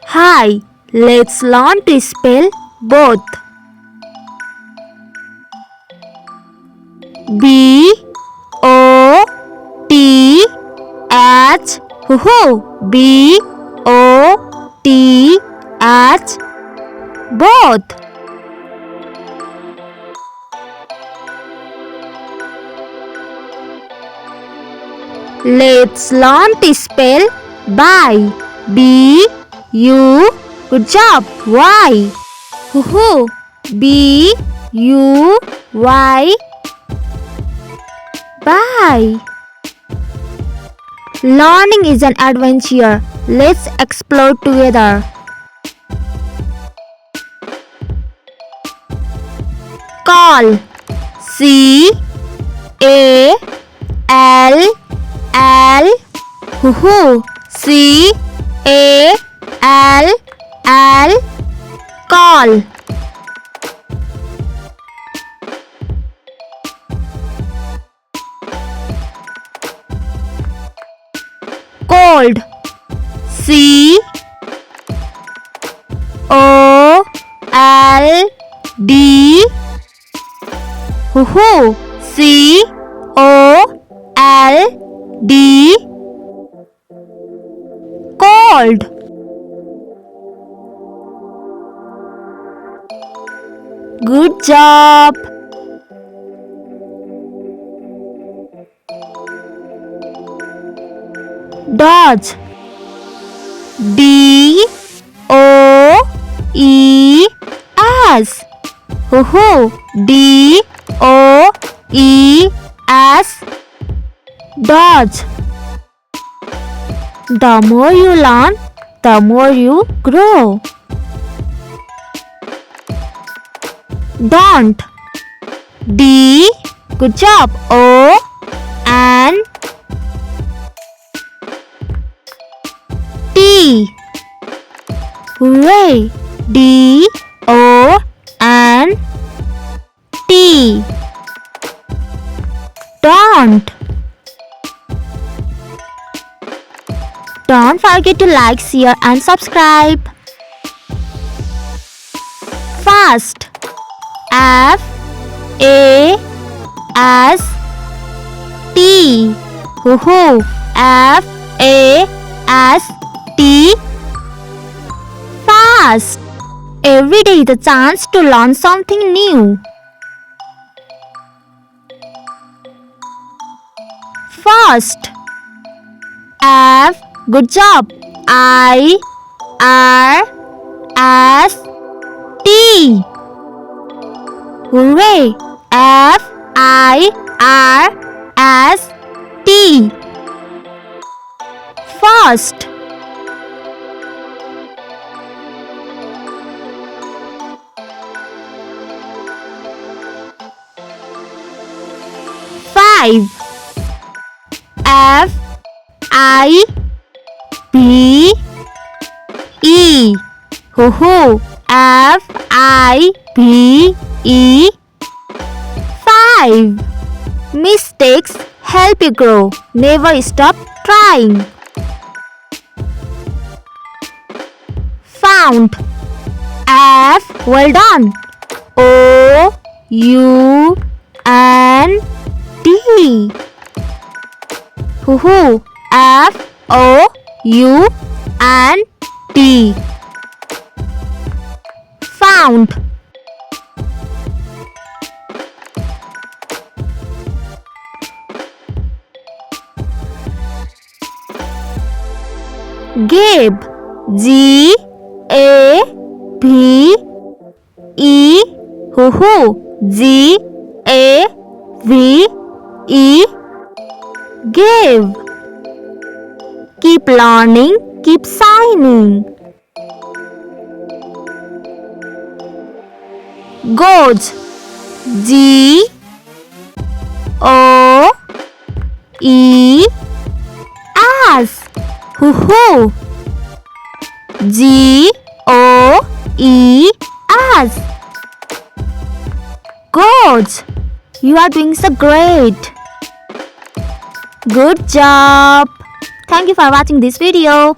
Hi, let's learn to spell both. B-O-T-H. B-O-T-H. Both. Let's learn to spell buy. B-U. Good job. Y. B-U-Y. Bye. Learning is an adventure. Let's explore together. Call. C-A-L-L. C-A-L-L. Call. Cold. C-O-L-D. C-O-L-D. Cold. Good job. Dodge. D-O-E-S. D-O-E-S. Dodge. The more you learn, the more you grow. Don't. D. Good job. O. N. T. Hooray. D. O. N. T. Don't. Don't forget to like, share and subscribe. Fast. F-A-S-T. F-A-S-T. Fast. Every day is a chance to learn something new. Fast. F. Good job. I-R-S-T. Hooray! F-I-R-S-T. Fast. Five. F-I-B-E. F-I-B-E. 5. Mistakes help you grow. Never stop trying. Found. F. Well done. O-U-N-D. F-O-U-N-D. Found. Gabe. G-A-B-E. G-A-V-E. Give. Keep learning, keep shining. Gauge. G-O-E-S. G-O-E-S. Gauge. You are doing so great. Good job. Thank you for watching this video.